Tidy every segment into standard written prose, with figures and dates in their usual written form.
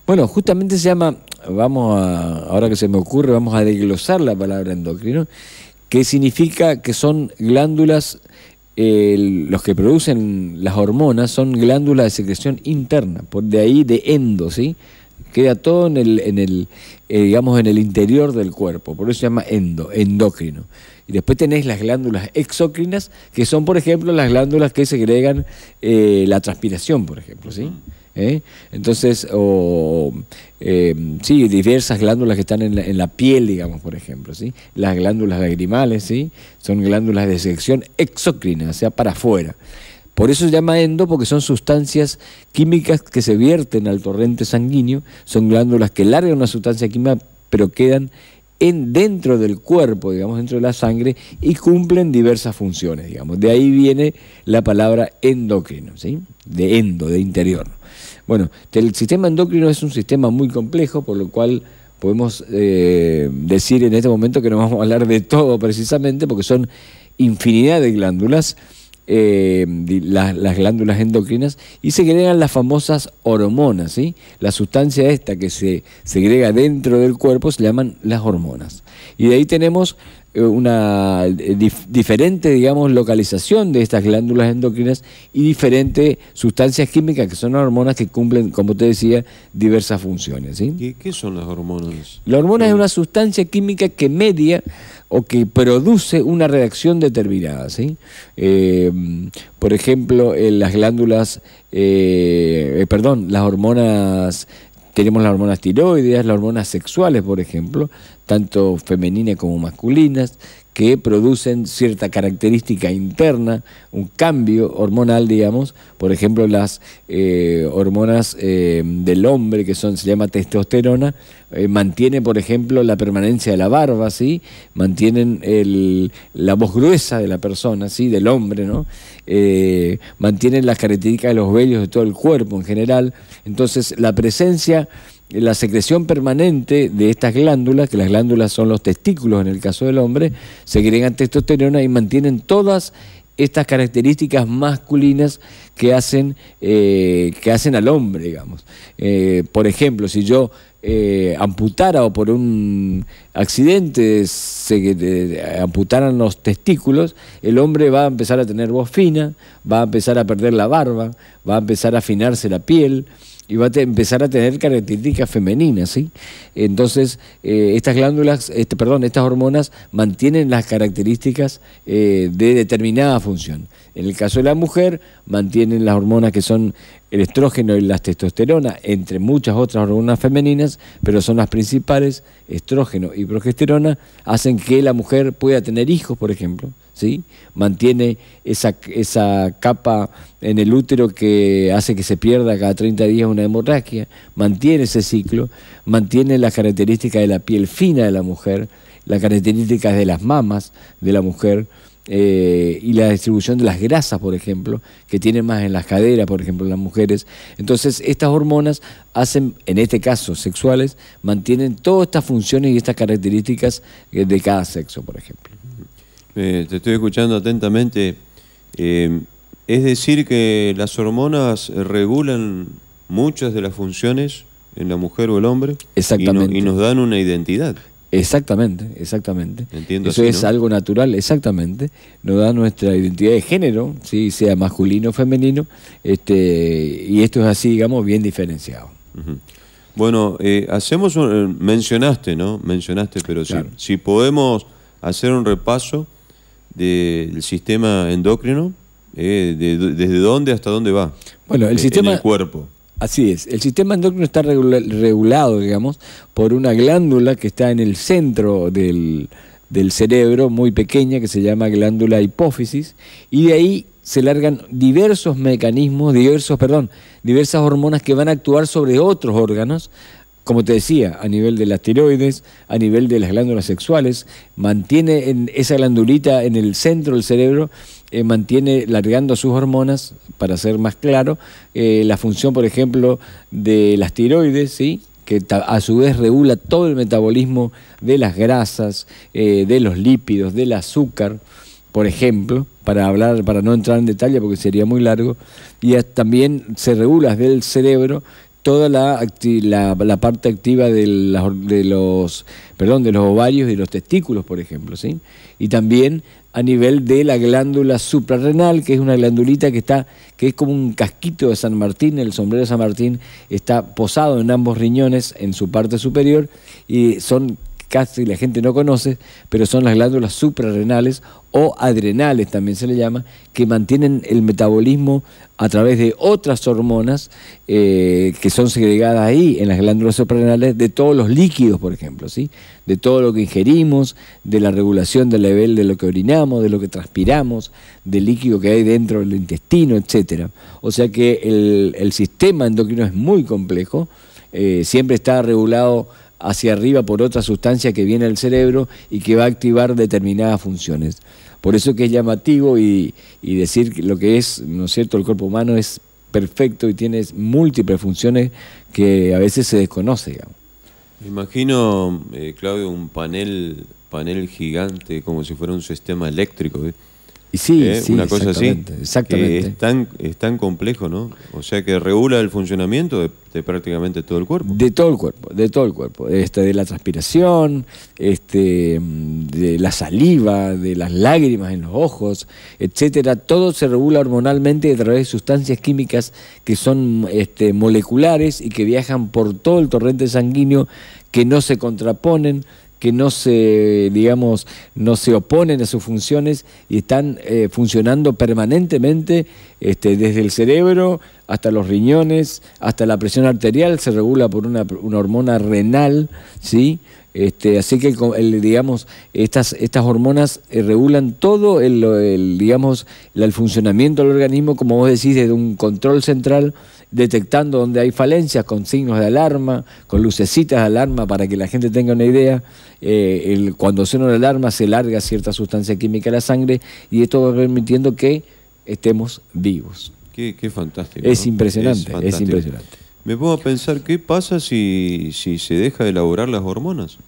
Bueno, justamente se llama, ahora que se me ocurre, vamos a desglosar la palabra endocrino, que significa que son glándulas, los que producen las hormonas son glándulas de secreción interna, por de ahí de endo, ¿sí? Queda todo digamos, en el interior del cuerpo, por eso se llama endocrino. Y después tenés las glándulas exócrinas, que son, por ejemplo, las glándulas que segregan la transpiración, por ejemplo, ¿sí? Entonces, sí, diversas glándulas que están en la piel, digamos, por ejemplo, ¿sí? Las glándulas lagrimales, ¿sí? Son glándulas de secreción exócrina, o sea, para afuera. Por eso se llama endo, porque son sustancias químicas que se vierten al torrente sanguíneo, son glándulas que largan una sustancia química, pero quedan dentro del cuerpo, digamos, dentro de la sangre, y cumplen diversas funciones, digamos. De ahí viene la palabra endocrino, ¿sí? De endo, de interior. Bueno, el sistema endocrino es un sistema muy complejo, por lo cual podemos decir en este momento que no vamos a hablar de todo precisamente, porque son infinidad de glándulas, las glándulas endocrinas, y segregan las famosas hormonas, ¿sí? La sustancia esta que se segrega dentro del cuerpo se llaman las hormonas. Y de ahí tenemos una diferente, digamos, localización de estas glándulas endocrinas y diferentes sustancias químicas que son hormonas que cumplen, como te decía, diversas funciones, ¿sí? ¿Qué son las hormonas? La hormona es una sustancia química que media o que produce una reacción determinada, ¿sí? Por ejemplo, las glándulas, las hormonas, tenemos las hormonas tiroides, las hormonas sexuales, por ejemplo, tanto femeninas como masculinas, que producen cierta característica interna, un cambio hormonal, digamos. Por ejemplo, las hormonas del hombre, que se llama testosterona, mantienen, por ejemplo, la permanencia de la barba, ¿sí? Mantienen la voz gruesa de la persona, ¿sí? Del hombre, ¿no? Mantienen las características de los vellos de todo el cuerpo en general. Entonces, la presencia, la secreción permanente de estas glándulas, que las glándulas son los testículos en el caso del hombre, segregan testosterona y mantienen todas estas características masculinas que hacen al hombre, digamos. Por ejemplo, si yo amputara o por un accidente amputaran los testículos, el hombre va a empezar a tener voz fina, va a empezar a perder la barba, va a empezar a afinarse la piel, y va a empezar a tener características femeninas, ¿sí? Entonces, estas glándulas, estas hormonas mantienen las características de determinada función. En el caso de la mujer, mantienen las hormonas que son el estrógeno y la testosterona, entre muchas otras hormonas femeninas, pero son las principales, estrógeno y progesterona, hacen que la mujer pueda tener hijos, por ejemplo, ¿sí? Mantiene esa capa en el útero que hace que se pierda cada 30 días una hemorragia, mantiene ese ciclo, mantiene las características de la piel fina de la mujer, las características de las mamas de la mujer, y la distribución de las grasas, por ejemplo, que tienen más en las caderas, por ejemplo, en las mujeres. Entonces, estas hormonas hacen, en este caso sexuales, mantienen todas estas funciones y estas características de cada sexo, por ejemplo. Te estoy escuchando atentamente. Es decir que las hormonas regulan muchas de las funciones en la mujer o el hombre. Exactamente. Y nos dan una identidad. Exactamente, exactamente. Entiendo. Eso así, es ¿no? Algo natural, exactamente. Nos da nuestra identidad de género, ¿sí? Sea masculino o femenino, y esto es así, digamos, bien diferenciado. Bueno, mencionaste, ¿no? Mencionaste, pero claro, si podemos hacer un repaso del sistema endocrino, ¿desde dónde hasta dónde va? Bueno, el sistema... En el cuerpo. Así es, el sistema endocrino está regulado, digamos, por una glándula que está en el centro del cerebro, muy pequeña, que se llama glándula hipófisis, y de ahí se largan diversos mecanismos, diversas hormonas que van a actuar sobre otros órganos, como te decía, a nivel de las tiroides, a nivel de las glándulas sexuales. Mantiene esa glandulita en el centro del cerebro, mantiene largando sus hormonas, para ser más claro, la función, por ejemplo, de las tiroides, ¿sí? Que a su vez regula todo el metabolismo de las grasas, de los lípidos, del azúcar, por ejemplo, para no entrar en detalle porque sería muy largo, y también se regula desde el cerebro toda la parte activa de los ovarios y de los testículos, por ejemplo, ¿sí? Y también a nivel de la glándula suprarrenal, que es una glandulita que es como un casquito de San Martín, el sombrero de San Martín está posado en ambos riñones en su parte superior, y son casi la gente no conoce, pero son las glándulas suprarrenales o adrenales también se le llama, que mantienen el metabolismo a través de otras hormonas que son segregadas ahí en las glándulas suprarrenales de todos los líquidos, por ejemplo, ¿sí? De todo lo que ingerimos, de la regulación del nivel de lo que orinamos, de lo que transpiramos, del líquido que hay dentro del intestino, etcétera. O sea que el sistema endocrino es muy complejo, siempre está regulado hacia arriba por otra sustancia que viene del cerebro y que va a activar determinadas funciones. Por eso que es llamativo y decir lo que es, ¿no es cierto?, el cuerpo humano es perfecto y tiene múltiples funciones que a veces se desconoce, digamos. Me imagino, Claudio, un panel gigante como si fuera un sistema eléctrico, ¿eh? Y sí, sí, una cosa así, exactamente. Que es tan complejo, ¿no? O sea que regula el funcionamiento de prácticamente todo el cuerpo. De todo el cuerpo, de todo el cuerpo. De la transpiración, de la saliva, de las lágrimas en los ojos, etcétera. Todo se regula hormonalmente a través de sustancias químicas que son moleculares y que viajan por todo el torrente sanguíneo, que no se contraponen, que no se oponen a sus funciones y están funcionando permanentemente desde el cerebro hasta los riñones, hasta la presión arterial se regula por una hormona renal, ¿sí? Así que estas hormonas regulan todo el funcionamiento del organismo, como vos decís, desde un control central, detectando donde hay falencias con signos de alarma, con lucecitas de alarma para que la gente tenga una idea. Cuando suena la alarma se larga cierta sustancia química a la sangre y esto va permitiendo que estemos vivos. Qué fantástico. Es, ¿no? Impresionante, es impresionante. Me pongo a pensar, ¿qué pasa si se deja de elaborar las hormonas?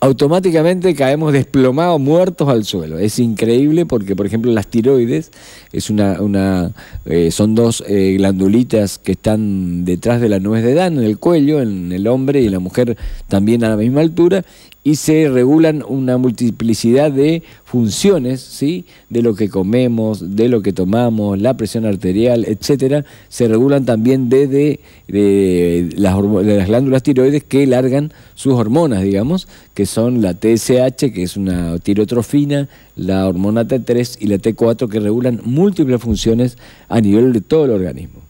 Automáticamente caemos desplomados, muertos al suelo. Es increíble porque, por ejemplo, las tiroides son dos glandulitas que están detrás de la nuez de Adán, en el cuello, en el hombre y en la mujer también a la misma altura, y se regulan una multiplicidad de funciones, ¿sí? De lo que comemos, de lo que tomamos, la presión arterial, etcétera. Se regulan también de las glándulas tiroides que largan sus hormonas, digamos, que son la TSH, que es una tirotrofina, la hormona T3 y la T4, que regulan múltiples funciones a nivel de todo el organismo.